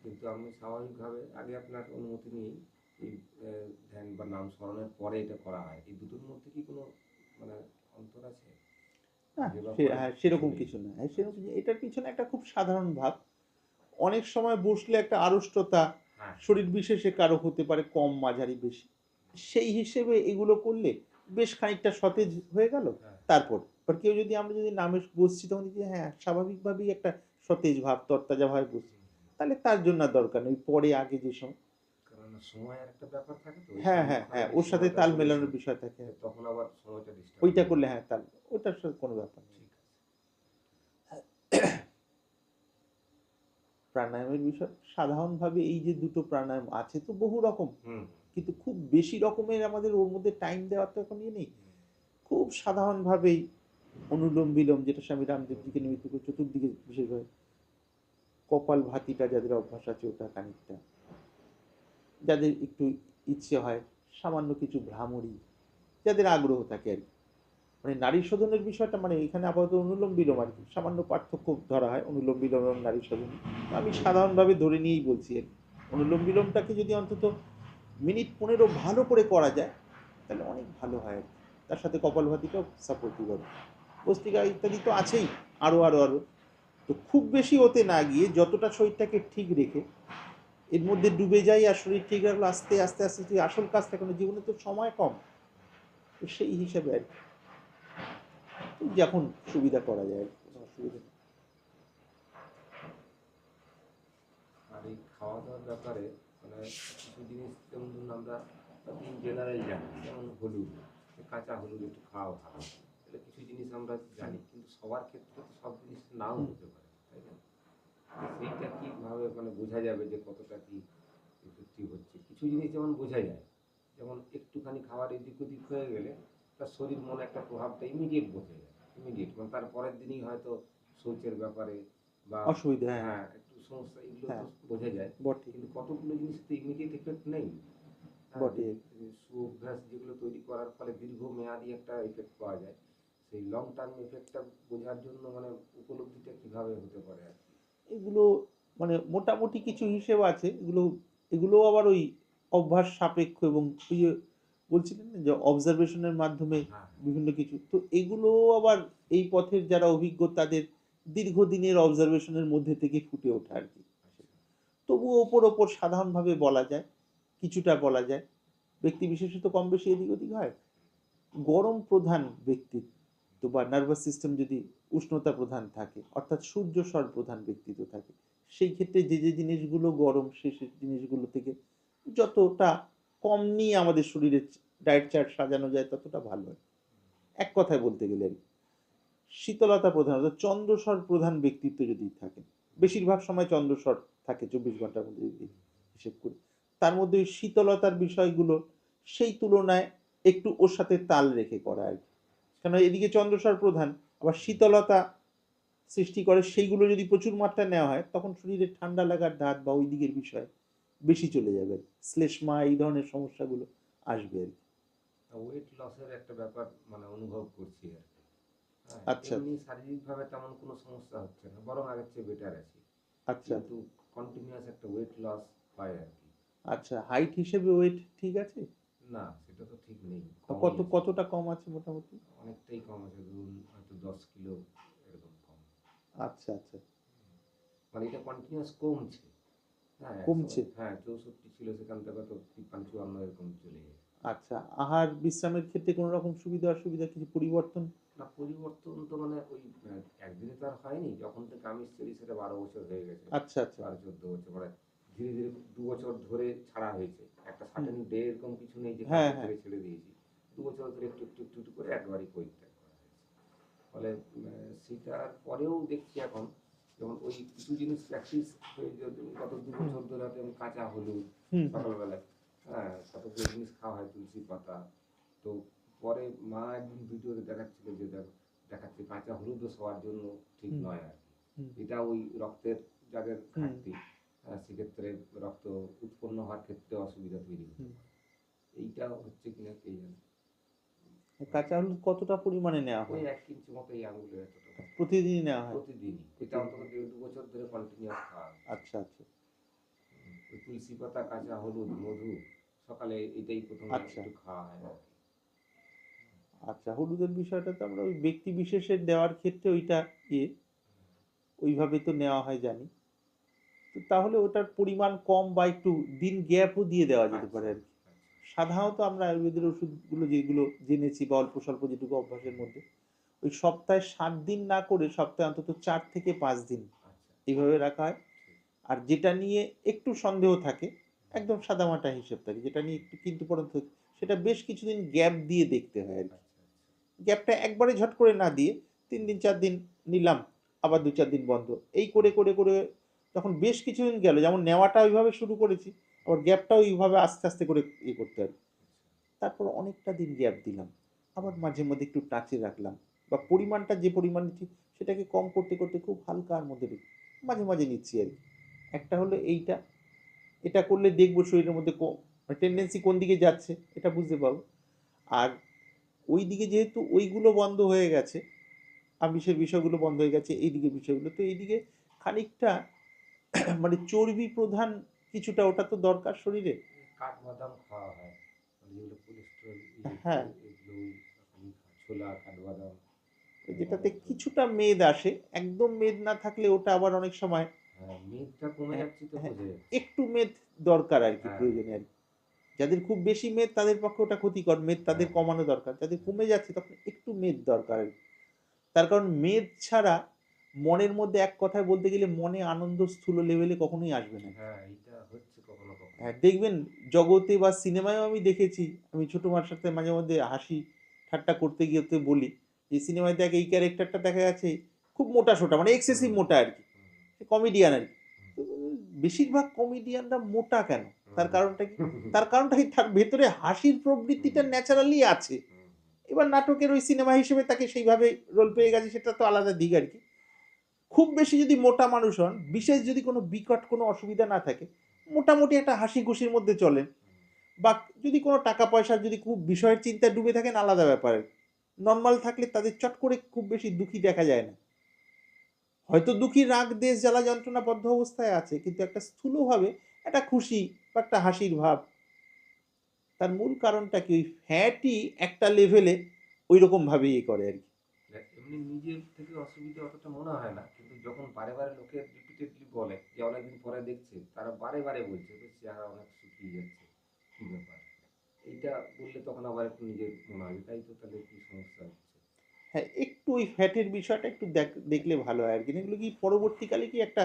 কিন্তু আমি স্বাভাবিকভাবে আগে আপনার অনুমতি নিয়েই এই ধ্যান বা নাম স্মরণের পরে এটা করা হয়। এই দুটোর মধ্যে কি কোনো মানে অন্তর আছে? না, আগে বা পরে হ্যাঁ, কিছু সেরকম নেই? কিছু না, হ্যাঁ সেরকম আচ্ছা। কিছু, এটার পিছনে একটা খুব সাধারণ ভাব। অনেক সময় বসলে একটা আড়ষ্টতা হ্যাঁ, শরীর বিশেষে কারো হতে পারে, কম মাঝারি বেশি, সেই হিসেবে এগুলো করলে বেশ খানিকটা সতেজ হয়ে গেল। হ্যাঁ। তারপর এবার কেউ যদি, আমরা যদি নামে বসছি তখন দেখি হ্যাঁ স্বাভাবিকভাবেই একটা সতেজ ভাব, তরতাজা ভাবে বসছি, হুম, হুম। তাহলে তার জন্য আর দরকার নেই পরে আগে যে সময়। কারণ সময়ের একটা ব্যাপার থাকে তো, ওই হ্যাঁ হ্যাঁ সন্ধিক্ষণে হ্যাঁ, যে ওর সাথে সময়টা তাল বলেছেন, মেলানোর বিষয় থাকে। তখন আবার সময়টা ডিস্টার্ব ওইটা হয়ে করলে যায়। হ্যাঁ তাল, ওটার সাথে কোনো ব্যাপার নেই। ঠিক আছে। প্রাণায়ামের বিষয় সাধারণভাবে এই যে দুটো প্রাণায়াম আছে তো বহু রকম, হুম, কিন্তু খুব বেশি রকমের আমাদের ওর মধ্যে টাইম দেওয়ার তো এখন ইয়ে নেই। হুম, খুব সাধারণভাবেই অনুলোম বিলোম, যেটা স্বামী হুম, রামদেবজিকে নিমিত্ত করে চতুর্দিকে বিশেষভাবে কপাল ভাতিটা যাদের অভ্যাস আছে ওটা খানিকটা, যাদের একটু ইচ্ছে হয় সামান্য কিছু ভ্রামরী, যাদের আগ্রহ থাকে আর কি, মানে নারী শোধনের বিষয়টা মানে এখানে আপাতত অনুলোম বিলোম আর কি, সামান্য পার্থক্য ধরা হয় অনুলোম বিলোম এবং নারী শোধন। আমি সাধারণভাবে ধরে নিয়েই বলছি আর কি। অনুলোম বিলোমটাকে যদি অন্তত মিনিট 15 ভালো করে করা যায় তাহলে অনেক ভালো হয় আর কি। তার সাথে কপালভাতিটাও সাপোর্টিভ হবে, ভস্ত্রিকা ইত্যাদি তো আছেই, আরও আরও আরও। তো খুব বেশি ওতে না গিয়ে যতটা শরীরটাকে ঠিক রেখে এর মধ্যে ডুবে যাই আর শরীর ঠিক রাখলো, আস্তে আস্তে আস্তে তুই আসল কাজটা কোনো, জীবনে তো সময় কম, তো সেই হিসেবে আর কি যখন সুবিধা করা যায় আর কি, কোনো অসুবিধা নেই। আর এই খাওয়া দাওয়ার ব্যাপারে মানে কিছু জিনিস যেমন ধরুন আমরা ইন জেনারেল জানি, যেমন হলুদ, যে কাঁচা হলুদ একটু খাওয়া ভালো, তাহলে কিছু জিনিস আমরা জানি, কিন্তু সবার ক্ষেত্রে তো সব জিনিস নাও হুম। হতে পারে, তাই না? সেইটা কীভাবে মানে বোঝা যাবে যে কতটা কি ইফেক্টিভ হচ্ছে? কিছু জিনিস যেমন বোঝা যায়, যেমন একটুখানি খাবার এদিক ওদিক হয়ে গেলে তার শরীর মনে একটা প্রভাবটা ইমিডিয়েট বোঝা যায়, ইমিডিয়েট মানে তার পরের দিনই হয়তো শৌচের ব্যাপারে বা অসুবিধা, হ্যাঁ হ্যাঁ হ্যাঁ একটু সমস্যা, এগুলো তো হ্যাঁ, বোঝা যায়। বটে কিন্তু কতগুলো জিনিস তো ইমিডিয়েট এফেক্ট নেই। হ্যাঁ, বটে। যদি সুঅভ্যাস যেগুলো তৈরি করার ফলে দীর্ঘমেয়াদী একটা এফেক্ট পাওয়া যায়, সেই লং টার্ম এফেক্টটা বোঝার জন্য মানে উপলব্ধিটা কিভাবে হতে পারে আর কি? এগুলো মানে মোটামুটি কিছু হিসেব আছে এগুলো, এগুলো আবার ওই অভ্যাস সাপেক্ষ এবং ওই যে বলছিলেন না যে অবজারভেশনের মাধ্যমে হ্যাঁ, বিভিন্ন কিছু, তো এগুলো আবার এই পথের যারা অভিজ্ঞ তাদের দীর্ঘদিনের অবজারভেশনের মধ্যে থেকে ফুটে ওঠা আর কি। আচ্ছা। তবুও ওপর ওপর সাধারণভাবে বলা যায়, কিছুটা বলা যায়, ব্যক্তি বিশেষত কম বেশি এদিক ওদিক হয়। গরম প্রধান ব্যক্তিত্ব বা নার্ভাস সিস্টেম যদি উষ্ণতা প্রধান থাকে, অর্থাৎ সূর্য স্বর প্রধান ব্যক্তিত্ব থাকে, সেই ক্ষেত্রে যে যে জিনিসগুলো গরম সে সে জিনিসগুলো থেকে যতটা কম নিয়ে আমাদের শরীরের ডায়েট চার্ট সাজানো যায় ততটা ভালো হয়। এক কথায় বলতে গেলে আর কি। শীতলতা প্রধান অর্থাৎ চন্দ্রস্বর প্রধান ব্যক্তিত্ব যদি থাকে, বেশিরভাগ সময় চন্দ্রস্বর থাকে 24 ঘন্টার মধ্যে যদি হিসেব করি, তার মধ্যে ওই শীতলতার বিষয়গুলো সেই তুলনায় একটু ওর সাথে তাল রেখে করা আর কি। কেন এদিকে চন্দ্রস্বর প্রধান, আবার শীতলতা সৃষ্টি করে, সেইগুলো যদি প্রচুর মাত্রায় নেওয়া হয় তখন শরীরে ঠান্ডা লাগার ধাত বা ওই দিকের বিষয় বেশি চলে যাবে, শ্লেষ্মা এই ধরনের সমস্যাগুলো আসবে আর কি। ওয়েট লসের একটা ব্যাপার মানে অনুভব করছি আর কি। হ্যাঁ, আচ্ছা এমনি শারীরিকভাবে তেমন কোনো সমস্যা হচ্ছে না, বরং আগের চেয়ে বেটার আছি, আচ্ছা কিন্তু কন্টিনিউয়াস একটা ওয়েট লস হয় আর কি। আচ্ছা, হাইট হিসেবে ওয়েট ঠিক আছে? না, সেটা তো ঠিক নেই, তা কমই কত, আছে। কতটা কম আছে মোটামুটি? অনেকটাই কম আছে, ধরুন হয়তো 10 কিলো এরকম কম। আচ্ছা আচ্ছা, মানে এটা কন্টিনিউয়াস কমছে। হ্যাঁ, একসময় কমছে। হ্যাঁ 64 ছিল, সেখান থেকে তো 53 54 এরকম চলে যায়। আচ্ছা, আহার বিশ্রামের ক্ষেত্রে কোনো রকম সুবিধা অসুবিধা কিছু পরিবর্তন? না, পরিবর্তন তো মানে ওই একদিনে তো আর হয়নি, যখন থেকে আমি ছেড়ি সেটা 12 বছর হয়ে গেছে। আচ্ছা আচ্ছা, 12 14 বছর মানে ধীরে ধীরে 2 বছর ধরে ছাড়া হয়েছে, একটা হুম, সার্টেন ডে এরকম কিছু নেই যে হ্যাঁ কালকে হ্যাঁ, থেকে ছেড়ে দিয়েছি। 2 বছর ধরে একটু একটু একটু একটু করে একবারই পরিত্যাগ করা হয়েছে। ফলে সেটার পরেও দেখছি এখন, যেমন ওই কিছু জিনিস প্র্যাকটিস হয়ে যদি গত দু হুম বছর ধরে যেমন কাঁচা হলুদ হুম হুম, সকালবেলায়, হ্যাঁ কতগুলো জিনিস খাওয়া হয়, তুলসী পাতা। তো পরে মা একদিন ভিডিওতে দেখাচ্ছিল যে দেখাচ্ছে কাঁচা হলুদও সবার জন্য ঠিক হুম নয় আর কি। হুম এটা ওই রক্তের যাদের হুম ঘাটতি, সেক্ষেত্রে রক্ত উৎপন্ন হওয়ার ক্ষেত্রে অসুবিধা তৈরি হতে হুম। পারে। এইটা হচ্ছে কিনা কে জানে। কাঁচা হলুদ কতটা পরিমাণে নেওয়া ওই হয়? 1 ইঞ্চি মতো, এই আঙুলের এতটা। প্রতিদিনই নেওয়া হয়? প্রতিদিনই, এটা প্রতিদিন, অন্তত 1.5 2 বছর ধরে কন্টিনিউয়াস খাওয়া হচ্ছে। আচ্ছা আচ্ছা। ওই তুলসী পাতা, কাঁচা হলুদ, মধু, সকালে এটাই প্রথমে আচ্ছা একটু খাওয়া হয় আর কি। আচ্ছা, হলুদের বিষয়টা তো আমরা ওই ব্যক্তি বিশেষের দেওয়ার ক্ষেত্রে ওইটা ইয়ে ওইভাবে তো নেওয়া হয় জানি। তো তাহলে ওটার পরিমাণ কম বা একটু দিন গ্যাপও দিয়ে দেওয়া যেতে আচ্ছা পারে আর কি। আচ্ছা সাধারণত আমরা আয়ুর্বেদের ওষুধগুলো যেগুলো জেনেছি বা অল্প স্বল্প যেটুকু অভ্যাসের মধ্যে, ওই সপ্তাহে 7 দিন না করে সপ্তাহে অন্তত 4 থেকে 5 দিন আচ্ছা, এইভাবে রাখা হয়। ঠিক। আর যেটা নিয়ে একটু সন্দেহ থাকে, একদম সাদামাটা হিসেব থাকে, যেটা নিয়ে একটু কিন্তু পরন্ত, সেটা বেশ কিছুদিন গ্যাপ দিয়ে দেখতে হয় আর কি। আচ্ছা আচ্ছা। গ্যাপটা একবারে ঝট করে না দিয়ে 3 দিন 4 দিন নিলাম, আবার 2 4 দিন বন্ধ, এই করে করে করে যখন বেশ কিছুদিন গেল, যেমন নেওয়াটা ওইভাবে শুরু করেছি, আবার গ্যাপটাও ওইভাবে আস্তে আস্তে করে ইয়ে করতে হবে। তারপর অনেকটা দিন গ্যাপ দিলাম, আবার মাঝে মধ্যে একটু টাচে রাখলাম, বা পরিমাণটা যে পরিমাণ নিচ্ছি সেটাকে কম করতে করতে খুব হালকার মধ্যে রেখে মাঝে মাঝে নিচ্ছি আর কি। একটা হলো এইটা, এটা করলে দেখবো শরীরের মধ্যে টেন্ডেন্সি কোন দিকে যাচ্ছে এটা বুঝতে পারবো। আর ওই দিকে যেহেতু ওইগুলো বন্ধ হয়ে গেছে, আমিষের বিষয়গুলো বন্ধ হয়ে গেছে, এইদিকে বিষয়গুলো তো এইদিকে খানিকটা মানে চর্বি প্রধান কিছুটা ওটা তো দরকার শরীরে। এই কাঠবাদাম খাওয়া হয়, মানে যেগুলো কোলেস্ট্রল যুক্ত, হ্যাঁ, এগুলো ওই রকমই ছোলা, কাঠবাদাম, যেটাতে অনেক ধরনের। কিছুটা মেদ আসে, একদম মেদ না থাকলে ওটা আবার অনেক সময় হ্যাঁ, মেদটা কমে হ্যাঁ, যাচ্ছে তো হ্যাঁ, বোঝা যাচ্ছে। একটু মেদ দরকার আর কি, হ্যাঁ প্রয়োজনে আর কি। যাদের খুব বেশি মেদ তাদের পক্ষে ওটা ক্ষতিকর, মেদ তাদের হ্যাঁ কমানো দরকার, যাদের হ্যাঁ। কমে যাচ্ছে তখন একটু মেদ দরকার আর কি। তার কারণ মেদ ছাড়া মনের মধ্যে এক কথায় বলতে গেলে মনে আনন্দ স্থূল লেভেলে কখনোই আসবে না। হ্যাঁ, এইটা হচ্ছে কখনো কখনো। হ্যাঁ, দেখবেন জগতে বা সিনেমায়ও আমি দেখেছি, আমি ছোট মার সাথে মাঝে মধ্যে হাসি ঠাট্টা করতে গিয়ে তো বলি যে সিনেমায় দেখ এই ক্যারেক্টারটা দেখা যাচ্ছে খুব মোটা সোটা, মানে এক্সেসিভ হুম মোটা আর কি, হুম কমেডিয়ান আর কি। হুম তো বেশিরভাগ কমেডিয়ানরা মোটা কেন? তার হুম কারণটা কি? হুম হুম তার কারণটা কি, তার ভেতরে হাসির হুম প্রবৃত্তিটা ন্যাচারালি আছে। হুম এবার নাটকের ওই সিনেমা হিসেবে তাকে সেইভাবে রোল পেয়ে গেছে, সেটা তো আলাদা দিক আর কি। খুব বেশি যদি মোটা মানুষ হন, বিশেষ যদি কোনো বিকট কোনো অসুবিধা না থাকে, মোটামুটি একটা হাসি খুশির মধ্যে চলেন, বা যদি কোনো টাকা পয়সার যদি খুব বিষয়ের চিন্তায় ডুবে থাকেন আলাদা ব্যাপার। নর্মাল থাকলে তাদের চট করে খুব বেশি দুঃখী দেখা যায় না। হয়তো দুঃখী, রাগ, দেশ, জ্বালা, যন্ত্রণা বদ্ধ অবস্থায় আছে, কিন্তু একটা স্থূলভাবে একটা খুশি বা একটা হাসির ভাব। তার মূল কারণটা কি, ওই ফ্যাটই একটা লেভেলে ওই রকম ভাবে ইয়ে করে আর কি। দেখ, এমনি নিজের থেকে অসুবিধা অতটা মনে হয় না, কিন্তু যখন বারে বারে লোকে রিপিটেডলি বলে যে অনেকদিন পরে দেখছে, তারা বারে বারে বলছে যে চেহারা অনেক শুকিয়ে যাচ্ছে, কি ব্যাপার, এইটা বললে তখন আবার একটু নিজের মনে হয় তাই তো, তাহলে কি সমস্যা হচ্ছে। হ্যাঁ, একটু ওই ফ্যাটের বিষয়টা একটু দেখলে ভালো হয় আর কি। এগুলো কি পরবর্তীকালে কি একটা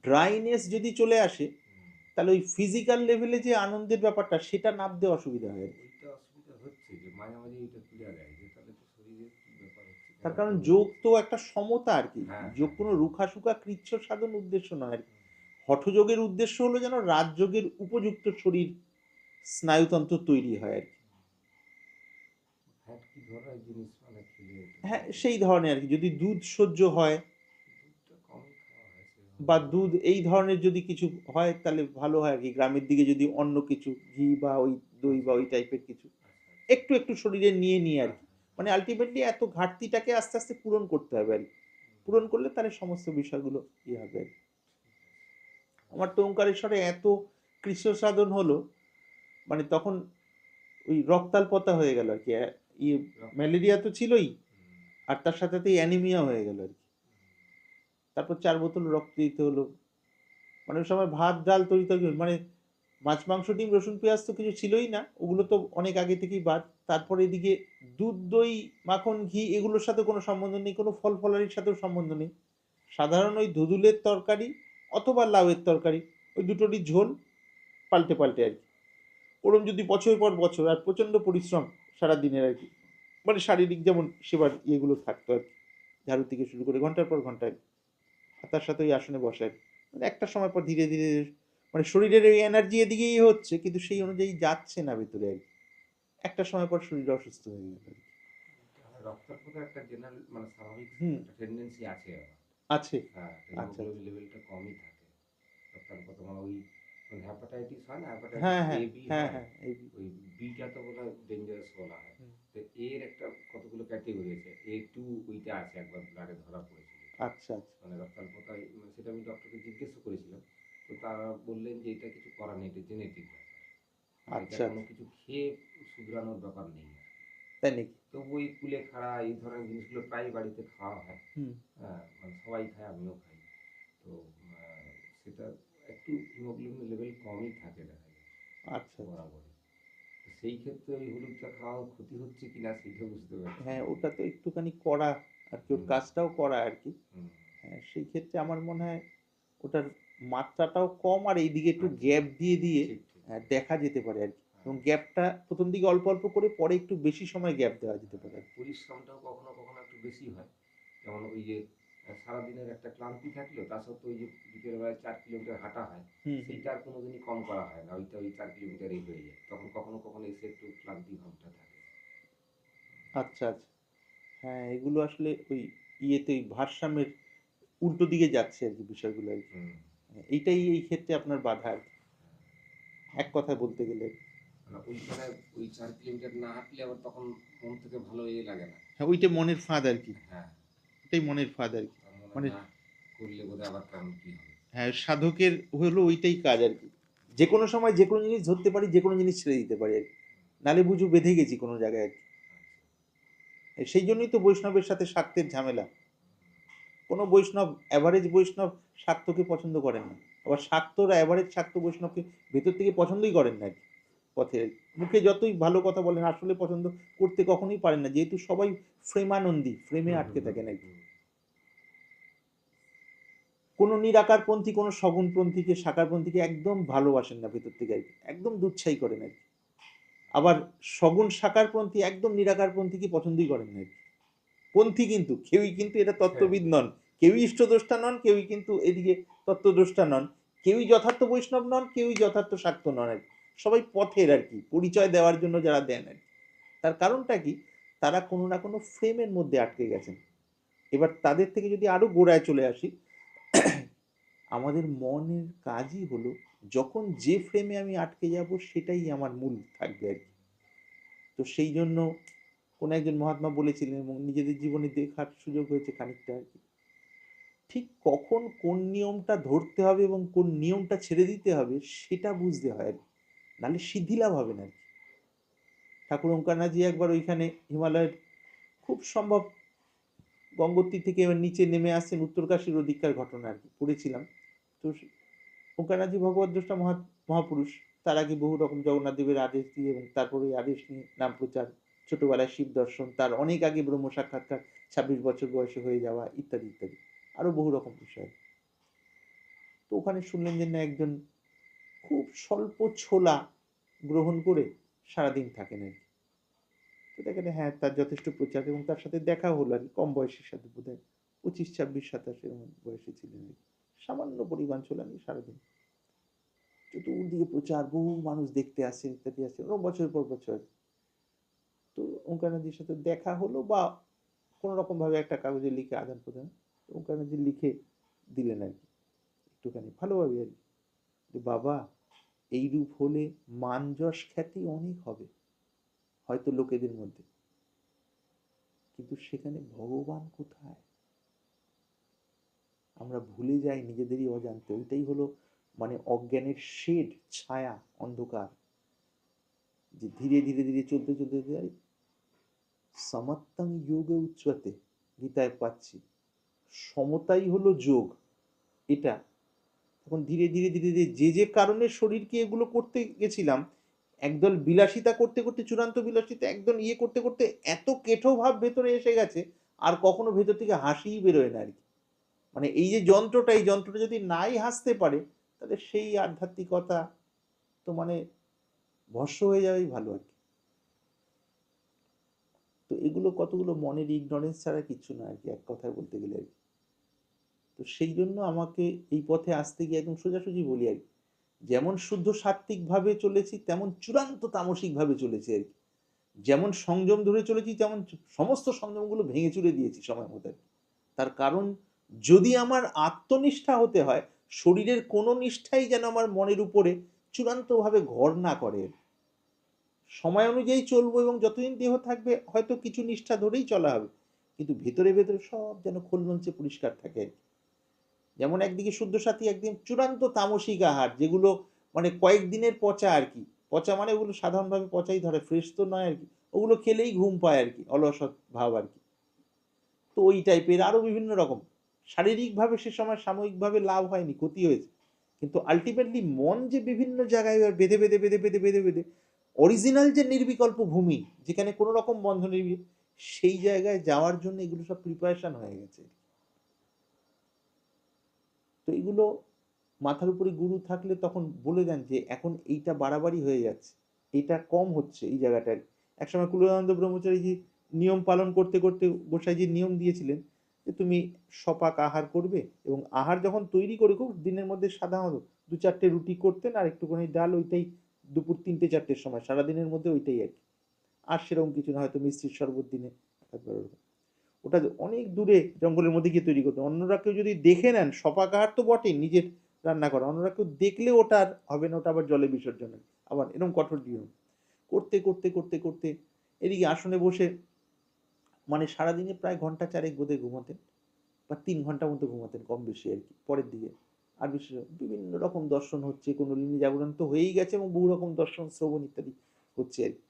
ড্রাইনেস যদি চলে আসে, হুম, তাহলে ওই ফিজিক্যাল লেভেলে যে আনন্দের ব্যাপারটা সেটা নামতে অসুবিধা হয় আর কি। ওইটা অসুবিধা হচ্ছে যে মাঝে মাঝে এটা তুলে দেয় যে তাহলে তো শরীরে কি ব্যাপার হচ্ছে, কেন তার কারণ কমে যোগ যাচ্ছে। তো একটা সমতা আর কি। হ্যাঁ যোগ হ্যাঁ কোনো হ্যাঁ। রুখা সুখা কৃচ্ছ সাধন উদ্দেশ্য নয় আর কি। হুম, হঠযোগের উদ্দেশ্য হলো যেন রাজযোগের উপযুক্ত শরীর স্নায়ুতন্ত্র তৈরি হয় আর কি। ফ্যাট কি ধরনের জিনিস মানে খেলে এটা হ্যাঁ, বলতে সেই ধরনের আর কি। যদি দুধ সহ্য হয়, দুধটা কমই খাওয়া হয় সেভাবে বা বলা দুধ যায়। এই ধরনের যদি কিছু হয় তাহলে ভালো হয় আর কি। গ্রামের দিকে যদি অন্য কিছু ঘি বা ওই দই আচ্ছা বা ওই টাইপের কিছু আচ্ছা আচ্ছা। একটু একটু শরীরে নিয়ে নিয়ে আর হ্যাঁ কি। হ্যাঁ হ্যাঁ। মানে আলটিমেটলি এত ঘাটতিটাকে আস্তে আস্তে পূরণ করতে হবে আর কি। হুম, পূরণ করলে তাহলে সমস্ত বিষয়গুলো ইয়ে হবে আর কি। ঠিক আছে। আমার তো ওঙ্কারেশ্বরে এত কৃষ্ণ সাধন হলো, মানে তখন ওই রক্তাল্পতা হয়ে গেল আর কি। ইয়ে রক্ত। ম্যালেরিয়া তো ছিলই, হুম, আর তার সাথে সাথে অ্যানিমিয়া হয়ে গেল আর কি। তারপর 4 বোতল রক্ত দিতে হলো। মানে ওই সময় ভাত ডাল তরি তরকারি, মানে মাছ মাংস ডিম রসুন পেঁয়াজ তো কিছু ছিলই না, ওগুলো তো অনেক আগে থেকেই বাদ। তারপরে এদিকে দুধ দই মাখন ঘি এগুলোর সাথে কোনো সম্বন্ধ নেই, কোনো ফল ফলারির সাথেও সম্বন্ধ নেই। সাধারণ ওই ধুদুলের তরকারি অথবা লাউয়ের তরকারি, ওই দুটোরই ঝোল পাল্টে পাল্টে আর কি। ওরম যদি বছরের পর বছর, আর প্রচণ্ড পরিশ্রম সারা দিনের আর কি। মানে শারীরিক যেমন সেবার ইয়েগুলো থাকতো আর কি, ঝাড়ু থেকে শুরু করে ঘন্টার পর ঘন্টা আর কি। আর তার সাথে ওই আসনে বসায়, মানে একটা সময় পর ধীরে ধীরে মানে শরীরের ওই এনার্জি এদিকেই হচ্ছে, কিন্তু সেই অনুযায়ী যাচ্ছে না ভেতরে আর কি। একটা সময় পর শরীর অসুস্থ হয়ে গেল আর কি। রক্তাল্পতার একটা জেনারেল মানে স্বাভাবিক হুম, একটা টেন্ডেন্সি আছে আমার। আছে। হ্যাঁ, আচ্ছা হিমোগ্লোবিন আচ্ছা। লেভেলটা কমই থাকে। রক্তাল্পতা মানে ওই হ্যাপাটাইটিস হয় না, হ্যাপাটাইটিস হ্যাঁ এ হ্যাঁ বি হ্যাঁ হয়, হ্যাঁ, এই ওই বিটা তো বোধ হয় ডেঞ্জারাস বলা হয়। হুম, তো এর একটা কতগুলো ক্যাটেগরি আছে, A2 ওইটা আছে, একবার ব্লাডে ধরা পড়েছিল। আচ্ছা আচ্ছা। মানে রক্তাল্পতা, মানে সেটা আমি ডক্টরকে জিজ্ঞেসও করেছিলাম। তো তারা বললেন যে এটা কিছু করার নেই, এটা জেনেটিক ব্যাপার, এটা আচ্ছা কোনো কিছু খেয়ে শুধরানোর ব্যাপার নেই। তাই নাকি? তো ওই কুলেখাড়া এই ধরনের জিনিসগুলো প্রায় বাড়িতে খাওয়া হয়। হুম। হ্যাঁ, মানে সবাই খায়, আমিও খাই। তো সেটা একটু হিমোগ্লোবিন লেভেল কমই থাকে দেখা যায় আচ্ছা। বরাবরই। তো সেই ক্ষেত্রে ওই হলুদটা খাওয়া ক্ষতি হচ্ছে কিনা সেটা বুঝতে পারছি হ্যাঁ, না। ওটা তো একটুখানি কড়া আর কি, ওর হুম, কাজটাও কড়া আর কি। হুম। হ্যাঁ, সেই ক্ষেত্রে আমার মনে হয় ওটার মাত্রাটাও কম, আর এইদিকে একটু আচ্ছা, গ্যাপ দিয়ে দিয়ে ঠিক, ঠিক, ঠিক। দেখা যেতে পারে আর কি। এবং হ্যাঁ, গ্যাপটা প্রথম দিকে অল্প অল্প করে, পরে একটু বেশি সময় গ্যাপ দেওয়া যেতে পারে আর কি। পরিশ্রমটাও কখনো কখনো একটু বেশি হয়। যেমন ওই যে সারাদিনের একটা ক্লান্তি থাকলো, তা সত্ত্বেও ওই যে বিকেল বেলায় ৪ কিলোমিটার হাঁটা হয়, হুম হুম। সেইটা আর কোনোদিনই কম করা হয় না। ওইটা ওই ৪ কিলোমিটারই হয়ে যায়। তখন কখনো কখনো এসে একটু ক্লান্তি ভাবটা থাকে। আচ্ছা আচ্ছা। হ্যাঁ, এগুলো আসলে ওই ইয়েতে ওই ভারসাম্যের উল্টো দিকে যাচ্ছে আর কি বিষয়গুলো আর কি। হুম। এইটাই এই ক্ষেত্রে আপনার বাধা আর কি, এক কথায় বলতে গেলে। মানে ওইখানে ওই ৪ কিলোমিটার না হাঁটলে আবার তখন মন থেকে ভালো লাগে না। হ্যাঁ, ওইটা মনের ফাঁদ আর কি। হ্যাঁ, এটাই মনের ফাঁদ আর কি। তখন মনে হয় মানে না, করলে বোধহয় আবার কেমন কি হবে। হ্যাঁ, সাধকের হলো ওইটাই কাজ আর কি। যে কোনো সময় যে কোনো জিনিস ধরতে পারি, যে কোনো জিনিস ছেড়ে দিতে পারি আর কি। নালে বুঝু বেঁধে গেছি কোনো জায়গায় আর কি। সেই জন্যই তো বৈষ্ণবের সাথে শাক্তের ঝামেলা। কোনো বৈষ্ণব, অ্যাভারেজ বৈষ্ণব শাক্তকে পছন্দ করেন না। আবার শাক্তরা অ্যাভারেজ শাক্ত বৈষ্ণবকে ভেতর থেকে পছন্দই করেন না আর কি। পথে মুখে যতই ভালো কথা বলেন, আসলে পছন্দ করতে কখনোই পারেন না, যেহেতু সবাই ফ্রেমানন্দী, ফ্রেমে হুম, হুম, আটকে হুম, থাকেন আর কি। হুম। কোনো নিরাকারপন্থী, কোনো সগুণপন্থীকে, সাকারপন্থীকে একদম ভালোবাসেন না ভেতর থেকে আর কি, একদম দুচ্ছাই করেন আর কি। আবার সগুণ সাকারপন্থী একদম নিরাকারপন্থীকে পছন্দই করেন না আর কি। পন্থী কিন্তু কেউই কিন্তু এটা হ্যাঁ, তত্ত্ববিদ নন, কেউই ইষ্টদ্রষ্টা নন, কেউই কিন্তু এদিকে তত্ত্বদ্রষ্টা নন, কেউই যথার্থ বৈষ্ণব নন, কেউই যথার্থ শাক্ত নন আর কি। সবাই পথের আর কি, পরিচয় দেওয়ার জন্য যারা দেন আর কি। তার কারণটা কি? তারা কোনো না কোনো ফ্রেমের মধ্যে আটকে গেছেন। এবার তাদের থেকে যদি আরো গোড়ায় চলে আসি, আমাদের মনের কাজই হলো, যখন যে ফ্রেমে আমি আটকে যাব সেটাই আমার মূল থাকবে আর কি। তো সেই জন্য কোন একজন মহাত্মা বলেছিলেন, এবং নিজেদের জীবনে দেখার সুযোগ হয়েছে খানিকটা আর কি, ঠিক কখন কোন নিয়মটা ধরতে হবে এবং কোন নিয়মটা ছেড়ে দিতে হবে সেটা বুঝতে হয় আর কি। নাহলে সিদ্ধি লাভ হবে না আর কি। ঠাকুর ওঙ্কারনাথজি একবার ওইখানে হিমালয়ের, খুব সম্ভব গঙ্গোত্রী থেকে এবার নিচে নেমে আসছেন, উত্তরকাশীর ওদিককার ঘটনা আর কি পড়েছিলাম। তো ওঙ্কারনাথজি ভগবদ্দ্রষ্টা মহাপুরুষ, তার আগে বহু রকম জগন্নাথ দেবের আদেশ দিয়ে এবং তারপরে ওই আদেশ নিয়ে নাম প্রচার, ছোটবেলায় শিব দর্শন, তার অনেক আগে ব্রহ্ম সাক্ষাৎকার, 26 বছর বয়সে হয়ে যাওয়া, ইত্যাদি ইত্যাদি, আরো বহু রকম বিষয়। তো ওখানে শুনলেন যে না, একজন খুব স্বল্প ছোলা গ্রহণ করে সারাদিন থাকেন আর কি। তো দেখেন হ্যাঁ, তার যথেষ্ট প্রচার, এবং তার সাথে দেখা হলো আর কি, কম বয়সের সাথে, বোধ হয় 25, 26, 27 এরকম বয়সে ছিলেন আর কি। সামান্য পরিমাণ ছোলা নিয়ে সারাদিন, চতুর্দিকে প্রচার, বহু মানুষ দেখতে আসছেন, ইত্যাদি আসছেন, ওরকম বছরের পর বছর। তো ওঙ্কারনাথজির সাথে দেখা হলো, বা কোনো রকম ভাবে একটা কাগজে লিখে আদান প্রদান, ওঙ্কারনাথজি লিখে দিলেন আর কি, একটুখানি ভালোভাবে আর কি, যে বাবা, এই রূপ হলে মান যশ খ্যাতি অনেক হবে হয়তো লোকেদের মধ্যে, কিন্তু সেখানে ভগবান কোথায় আমরা ভুলে যাই নিজেদেরই অজান্তে। ওইটাই হলো মানে অজ্ঞানের শেড, ছায়া, অন্ধকার, যে ধীরে ধীরে ধীরে চলতে চলতে যাই। সমত্তং যোগ উচ্চতে, গীতায় পাচ্ছি, সমতাই হলো যোগ। এটা তখন ধীরে ধীরে ধীরে ধীরে যে যে কারণে শরীরকে এগুলো করতে গেছিলাম, একদল বিলাসিতা করতে করতে, চূড়ান্ত বিলাসিতা, একদল ইয়ে করতে করতে এত কেঠো ভাব ভেতরে এসে গেছে, আর কখনো ভেতর থেকে হাসিই বেরোয় না আর কি। মানে এই যে যন্ত্রটা, এই যন্ত্রটা যদি নাই হাসতে পারে, তাহলে সেই আধ্যাত্মিকতা তো মানে ভস্ম হয়ে যাবেই ভালো আর কি। তো এগুলো কতগুলো মনের ইগনোরেন্স ছাড়া কিচ্ছু না আর কি, এক কথায় বলতে গেলে আর কি। তো সেই জন্য আমাকে এই পথে আসতে গিয়ে একদম সোজাসুজি বলি আর কি, যেমন শুদ্ধ সাত্ত্বিক ভাবে চলেছি, তেমন চূড়ান্ত তামসিক ভাবে চলেছি আর কি। যেমন সংযম ধরে চলেছি, তেমন সমস্ত সংযমগুলো ভেঙে চুরে দিয়েছি সময় মতো আর কি। তার কারণ, যদি আমার আত্মনিষ্ঠা হতে হয়, শরীরের কোনো নিষ্ঠাই যেন আমার মনের উপরে চূড়ান্তভাবে ঘর না করে। সময় অনুযায়ী চলবো, এবং যতদিন দেহ থাকবে হয়তো কিছু নিষ্ঠা ধরেই চলা হবে, কিন্তু ভেতরে ভেতরে সব যেন খোলমলচে পরিষ্কার থাকে আর কি। যেমন একদিকে শুদ্ধ সাথী, একদিন চূড়ান্ত তামসিক আহার, যেগুলো মানে কয়েকদিনের পচা আর কি। পচা মানে ওগুলো সাধারণভাবে পচাই ধরে, ফ্রেশ তো নয় আর কি। ওগুলো খেলেই ঘুম পায় আর কি, অলস ভাব আর কি। তো ওই টাইপের আরো বিভিন্ন রকম শারীরিকভাবে সে সময় সাময়িকভাবে লাভ হয়নি, ক্ষতি হয়েছে, কিন্তু আলটিমেটলি মন যে বিভিন্ন জায়গায় এবার বেঁধে বেঁধে বেঁধে বেঁধে বেঁধে বেঁধে অরিজিনাল যে নির্বিকল্প ভূমি, যেখানে কোনো রকম বন্ধ নেই, সেই জায়গায় যাওয়ার জন্য এগুলো সব প্রিপারেশন হয়ে গেছে। তো এগুলো মাথার উপরে গুরু থাকলে তখন বলে দেন যে এখন এইটা বাড়াবাড়ি হয়ে যাচ্ছে, এটা কম হচ্ছে এই জায়গাটায়। একসময় কুলদানন্দ ব্রহ্মচারীজি নিয়ম পালন করতে করতে গোসাইজি নিয়ম দিয়েছিলেন যে তুমি সপাক আহার করবে, এবং আহার যখন তৈরি করে খুব দিনের মধ্যে সাধারণত 2-4টে রুটি করতেন আর একটুখানি ডাল, ওইটাই দুপুর 3টে-4টের সময়, সারাদিনের মধ্যে ওইটাই আর কি। আর সেরকম কিছু না, হয়তো মিষ্টির শরবত দিনে একবার, ওটা অনেক দূরে জঙ্গলের মধ্যে গিয়ে তৈরি করতে। অন্যরা কেউ যদি দেখে নেন, সপাকাহার তো বটেই নিজের রান্না করা, অন্যরা কেউ দেখলে ওটা আর হবে না, ওটা আবার জলে বিসর্জন, আবার এরকম কঠোর নিয়ম করতে করতে করতে করতে এদিকে আসনে বসে মানে সারাদিনে প্রায় ঘন্টা 4 বোধহয় ঘুমাতেন, বা 3 ঘন্টা মতো ঘুমাতেন কম বেশি আর কি পরের দিকে। আর বিশেষ বিভিন্ন রকম দর্শন হচ্ছে, কুণ্ডলিনী জাগরণ তো হয়েই গেছে, এবং বহু রকম দর্শন শ্রবণ ইত্যাদি হচ্ছে আর কি।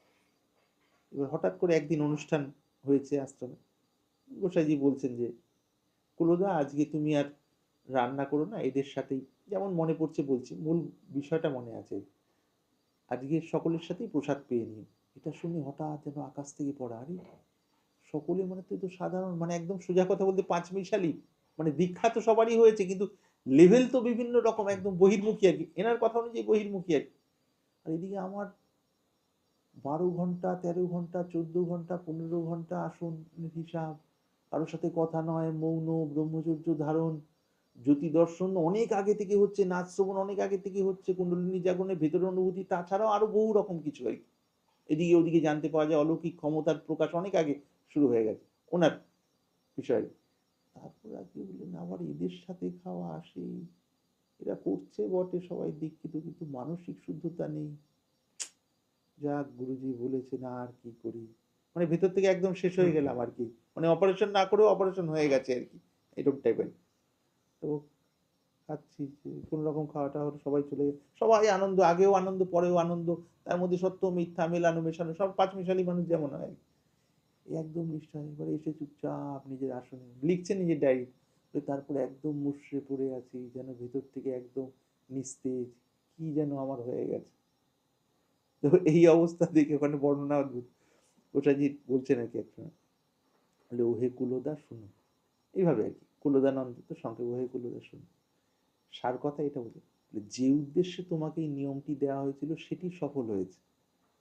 এবার হঠাৎ করে একদিন অনুষ্ঠান হয়েছে আশ্রমে, গোসাইজি বলছেন যে কুলদা আজকে তুমি আর রান্না করো না, এদের সাথেই, যেমন মনে পড়ছে বলছি, মূল বিষয়টা মনে আছে, আজকে সকলের সাথেই প্রসাদ পেয়ে নিও। এটা শুনে হঠাৎ যেন আকাশ থেকে পড়া, আরে সকলে মানে তুই তো সাধারণ, মানে একদম সোজা কথা বলতে পাঁচমিশালি, মানে দীক্ষা তো সবারই হয়েছে, কিন্তু লেভেল তো বিভিন্ন রকম, একদম বহির্মুখী আর কি, এনার কথা অনুযায়ী বহির্মুখী আর কি। আর এদিকে আমার 12 ঘন্টা, 13 ঘন্টা, 14 ঘন্টা, 15 ঘন্টা আসন হিসাব, কারোর সাথে কথা নয়, মৌন, ব্রহ্মচর্য ধারণ, জ্যোতি দর্শন অনেক আগে থেকে হচ্ছে, নাচ শ্রবণ অনেক আগে থেকে হচ্ছে, কুণ্ডলিনী জাগরণের ভেতরের অনুভূতি, তাছাড়াও আরো বহু রকম কিছু আর কি। এদিকে ওদিকে জানতে পাওয়া যায় অলৌকিক ক্ষমতার প্রকাশ অনেক আগে শুরু হয়ে গেছে ওনার বিষয়ে। তারপর আজকে বললেন আবার এদের সাথে খাওয়া আসে, এরা করছে বটে সবাই দীক্ষিত, কিন্তু মানসিক শুদ্ধতা নেই। যাক গুরুজি বলেছেন, আর কি করি, মানে ভেতর থেকে একদম শেষ হয়ে গেলাম আর কি, মানে অপারেশন না করেও অপারেশন হয়ে গেছে আর কি, এরকম টাইপের। তো খাচ্ছি, কোন রকম খাওয়াটা হলো, সবাই চলে গেছে, সবাই আনন্দ, আগেও আনন্দ পরেও আনন্দ, তার মধ্যে সত্য মিথ্যা মেলানো মেশানো, সব পাঁচমিশালি মানুষ যেমন হয়, এই একদম নিষ্ঠা। এবারে এসে চুপচাপ নিজের আসনে লিখছেন নিজের ডায়েরি, তারপরে একদম মুষড়ে পড়ে আছি, যেন ভেতর থেকে একদম নিস্তেজ, কি যেন আমার হয়ে গেছে। তো এই অবস্থা দেখে ওখানে বর্ণনা অদ্ভুত, ওটাজি বলছেন আর কি একসময়, বলে ওহে কুলদা শুনো, এইভাবে আর কি, কুলদানন্দ তো সংক্ষেপ, ওহে কুলদা শুনো, সার কথা এটা বলে, যে উদ্দেশ্যে তোমাকে এই নিয়মটি দেওয়া হয়েছিল সেটি সফল হয়েছে,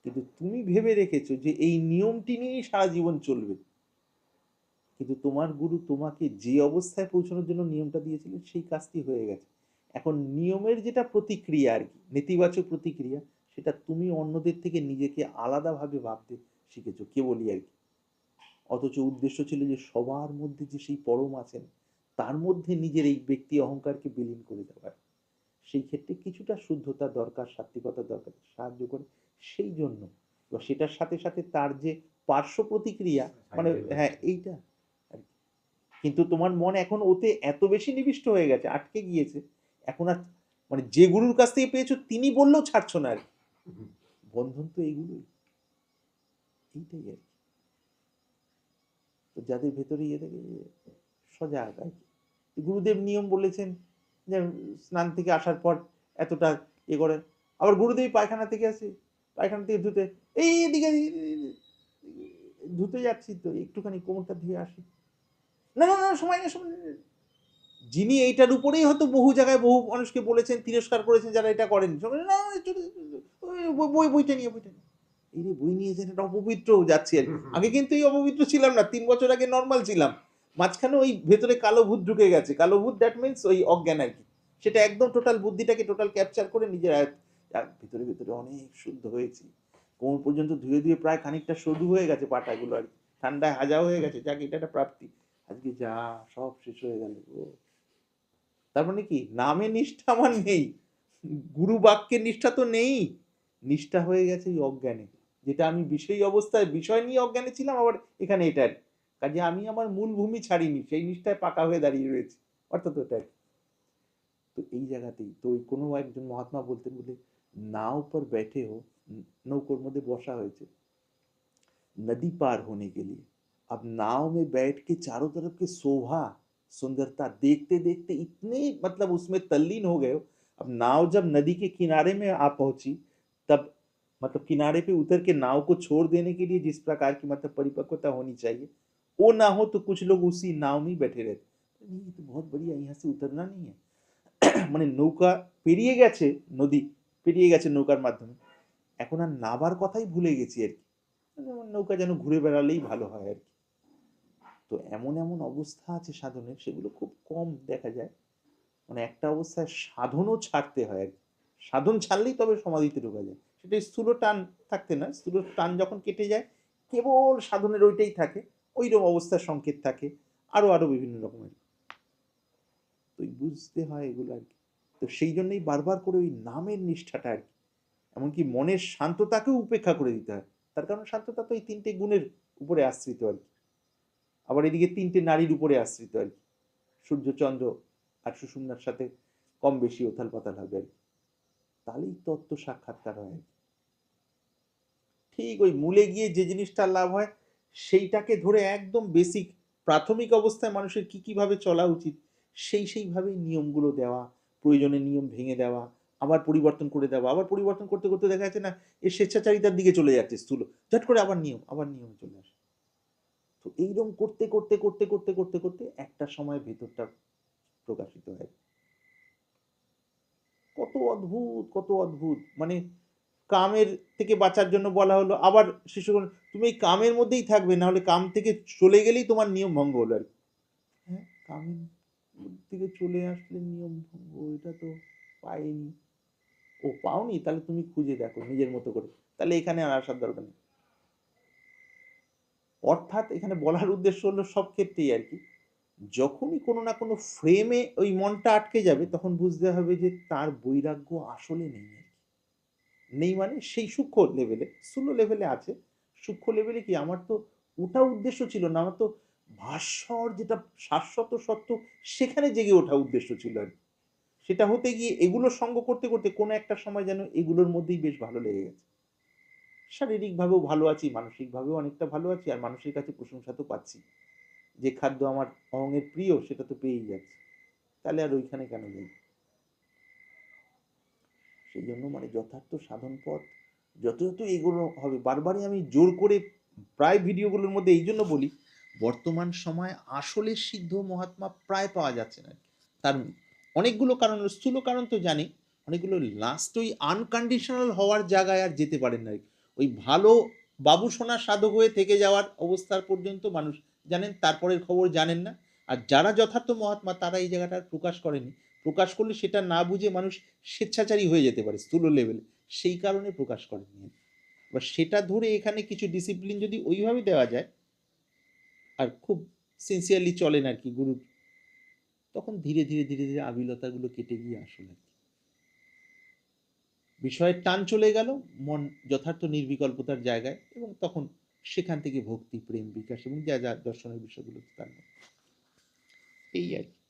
কিন্তু তুমি ভেবে রেখেছো যে এই নিয়মটি নিয়েই সারা জীবন চলবে, কিন্তু তোমার গুরু তোমাকে যে অবস্থায় পৌঁছানোর জন্য নিয়মটা দিয়েছিলেন সেই কাজটি হয়ে গেছে। এখন নিয়মের যেটা প্রতিক্রিয়া আর কি, নেতিবাচক প্রতিক্রিয়া, সেটা তুমি অন্যদের থেকে নিজেকে আলাদাভাবে ভাবতে শিখেছো কেবলই আর কি। অথচ উদ্দেশ্য ছিল যে সবার মধ্যে যে সেই পরম আছেন, তার মধ্যে নিজের এই ব্যক্তি অহংকারকে বিলীন করে দেওয়ার। সেই ক্ষেত্রে কিছুটা শুদ্ধতা দরকার, সাত্বিকতা দরকার, সাহায্য করে সেই জন্য। এবার সেটার সাথে সাথে তার যে পার্শ্ব প্রতিক্রিয়া, মানে হ্যাঁ এইটা আর কি। কিন্তু তোমার মন এখন ওতে এত বেশি নিবিষ্ট হয়ে গেছে, আটকে গিয়েছে, এখন আর মানে যে গুরুর কাছ থেকে পেয়েছো তিনি বললেও ছাড়ছো না আর কি। বন্ধন তো এইগুলোই, এইটাই আর কি। তো যাদের ভেতরে ইয়ে থাকে সজাগ আর কি, গুরুদেব নিয়ম বলেছেন যে স্নান থেকে আসার পর এতটা ইয়ে করে, আবার গুরুদেব পায়খানা থেকে আসে, পায়খানা থেকে ধুতে, এই এদিকে ধুতে যাচ্ছি তো একটুখানি কোমরটা ধুয়ে আসি, না না না সময় নেই সময় নেই। যিনি এইটার উপরেই হয়তো বহু জায়গায় বহু মানুষকে বলেছেন, তিরস্কার করেছেন যারা এটা করেন, না বইটা নিয়ে বইটা নিয়ে, এই রে বই নিয়েছেন, এটা অপবিত্র যাচ্ছি আর কি। আগে কিন্তু এই অপবিত্র ছিলাম না, 3 বছর আগে নর্মাল ছিলাম, মাঝখানে ওই ভেতরে কালো ভূত ঢুকে গেছে, কালো ভূত দ্যাট মিনস ওই অজ্ঞান আর কি, সেটা একদম টোটাল বুদ্ধিটাকে টোটাল ক্যাপচার করে নিজের ভিতরে ভিতরে অনেক শুদ্ধ হয়েছি, কোমর পর্যন্ত ধুয়ে ধুয়ে প্রায় খানিকটা সরু হয়ে গেছে পাটাগুলো আর কি, ঠান্ডায় হাজা হয়ে গেছে, যাক এটা একটা প্রাপ্তি। আজকে যা সব শেষ হয়ে গেল, তার মানে কি নামে নিষ্ঠা আমার নেই, গুরু বাক্যের নিষ্ঠা তো নেই, নিষ্ঠা হয়ে গেছে এই অজ্ঞানে, যেটা আমি বিষয়ী অবস্থায় বিষয় নিয়ে অজ্ঞানে ছিলাম, আবার এখানে এটার কাজে আমি আমার মূল ভূমি ছাড়িনি, সেই নিষ্ঠায় পাকা হয়ে দাঁড়িয়ে রয়েছে, অর্থাৎ ওটা তো এই জায়গাতেই তো ওই কোনো একজন মহাত্মা বলতেন বলে, নাও পর बैठे हो, নৌকোর মধ্যে বসা হয়েছে नदी पार होने के लिए, अब नाव में बैठ के चारों तरफ की शोभा सुंदरता देखते देखते इतने मतलब उसमें तल्लीन हो गए हो, अब नाव जब नदी के किनारे में आ पहुंची, तब मतलब किनारे पे उतर के नाव को छोड़ देने के लिए जिस प्रकार की मतलब परिपक्वता होनी चाहिए, वो ना हो तो कुछ लोग उसी नाव में ही बैठे रहते। नहीं, ये तो बहुत बढ़िया, यहाँ से उतरना नहीं है। মানে নৌকা পেরিয়ে গেছে, নদী পেরিয়ে গেছে নৌকার মাধ্যমে, এখন আর নাবার কথাই ভুলে গেছি আর কি, নৌকা যেন ঘুরে বেড়ালেই ভালো হয় আর কি। তো এমন এমন অবস্থা আছে সাধনের, সেগুলো খুব কম দেখা যায়। মানে একটা অবস্থায় সাধনও ছাড়তে হয় আর কি, সাধন ছাড়লেই তবে সমাধিতে ঢোকা যায়। সেটা স্থূল টান থাকতে না, স্থূল টান যখন কেটে যায় কেবল সাধনের ওইটাই থাকে, ওইরকম অবস্থার সংকেত থাকে, আরো আরো বিভিন্ন রকমের। তো বুঝতে হয় এগুলো আর কি। তো সেই জন্যই বারবার করে ওই নামের নিষ্ঠাটা আর কি, এমনকি মনের শান্ততাকেও উপেক্ষা করে দিতে হয়। তার কারণ শান্ততা তো এই তিনটে গুণের উপরে আশ্রিত আর কি, আবার এদিকে তিনটে নারীর উপরে আশ্রিত আর কি, সূর্য চন্দ্র আর সুষুম্নার সাথে কম বেশি ওথাল পাতাল হবে আর কি, তাহলেই তত্ত্ব সাক্ষাৎকার হয় আর কি। ঠিক ওই মূলে গিয়ে যে জিনিসটা লাভ হয় সেইটাকে ধরে একদম বেসিক প্রাথমিক অবস্থায় মানুষের কি কিভাবে চলা উচিত সেইভাবেই নিয়মগুলো দেওয়া, প্রয়োজনে নিয়ম ভেঙে দেওয়া, আবার পরিবর্তন করে দেওয়া, আবার পরিবর্তন করতে করতে দেখা যাচ্ছে না এর স্বেচ্ছাচারিতার দিকে চলে যাচ্ছে স্থূল, ঝট করে আবার নিয়মে চলে আসে। তো এইরকম করতে করতে করতে করতে করতে করতে একটা সময় ভেতরটা প্রকাশিত হয়। কত অদ্ভুত মানে কামের থেকে বাঁচার জন্য বলা হলো, আবার শিশুগণ তুমি এই কামের মধ্যেই থাকবে, না হলে কাম থেকে চলে গেলেই তোমার নিয়ম ভঙ্গ হলো আর কি। হ্যাঁ, কামের থেকে চলে আসলে নিয়ম ভঙ্গ, এটা তো পাইনি। ও পাওনি, তাহলে তুমি খুঁজে দেখো নিজের মতো করে, তাহলে এখানে আর আসার দরকার নেই। অর্থাৎ এখানে বলার উদ্দেশ্য হলো সব ক্ষেত্রেই আর কি, যখনই কোনো না কোনো ফ্রেমে ওই মনটা আটকে যাবে তখন বুঝতে হবে যে তার বৈরাগ্য আসলে নেই আর কি। নেই মানে সেই সূক্ষ্ম লেভেলে, স্থূল লেভেলে আছে, সূক্ষ্ম লেভেলে কি আমার তো ওটা উদ্দেশ্য ছিল না, আমার তো ভাস্বর যেটা শাশ্বত সত্য সেখানে জেগে ওঠা উদ্দেশ্য ছিল আর কি। সেটা হতে গিয়ে এগুলোর সঙ্গ করতে করতে কোনো একটা সময় যেন এগুলোর মধ্যেই বেশ ভালো লেগে গেছে, শারীরিকভাবেও ভালো আছি, মানসিকভাবেও অনেকটা ভালো আছি, আর মানুষের কাছে প্রশংসা তো পাচ্ছি, যে খাদ্য আমার অহংয়ের প্রিয় সেটা তো পেয়েই যাচ্ছে, তাহলে আর ওইখানে কেন যাই। সেই জন্য মানে যথার্থ সাধন পথ যত যত এগুলো হবে, বারবারই আমি জোর করে প্রায় ভিডিওগুলোর মধ্যে এই জন্য বলি, বর্তমান সময় আসলে সিদ্ধ মহাত্মা প্রায় পাওয়া যাচ্ছে না। তার অনেকগুলো কারণ, স্থূল কারণ তো জানি, অনেকগুলো লাস্ট ওই আনকন্ডিশনাল হওয়ার জায়গায় আর যেতে পারেন না, ওই ভালো বাবু সোনা সাধক হয়ে থেকে যাওয়ার অবস্থার পর্যন্ত মানুষ জানেন, তারপরের খবর জানেন না। আর যারা যথার্থ মহাত্মা তারা এই জায়গাটা আর প্রকাশ করেনি, প্রকাশ করলে সেটা না বুঝে মানুষ স্বেচ্ছাচারী হয়ে যেতে পারে স্থূল লেভেলে, সেই কারণে প্রকাশ করেনি। এবার সেটা ধরে এখানে কিছু ডিসিপ্লিন যদি ওইভাবে দেওয়া যায় আর খুব সিনসিয়ারলি চলেন আর কি গুরুর, তখন ধীরে ধীরে ধীরে ধীরে আবিলতাগুলো কেটে গিয়ে আসলে আর কি বিষয়ের টান চলে গেল, মন যথার্থ নির্বিকল্পতার জায়গায়, এবং তখন সেখান থেকে ভক্তি প্রেম বিকাশ এবং যা যা দর্শনের বিষয়গুলো তার এই আর কি।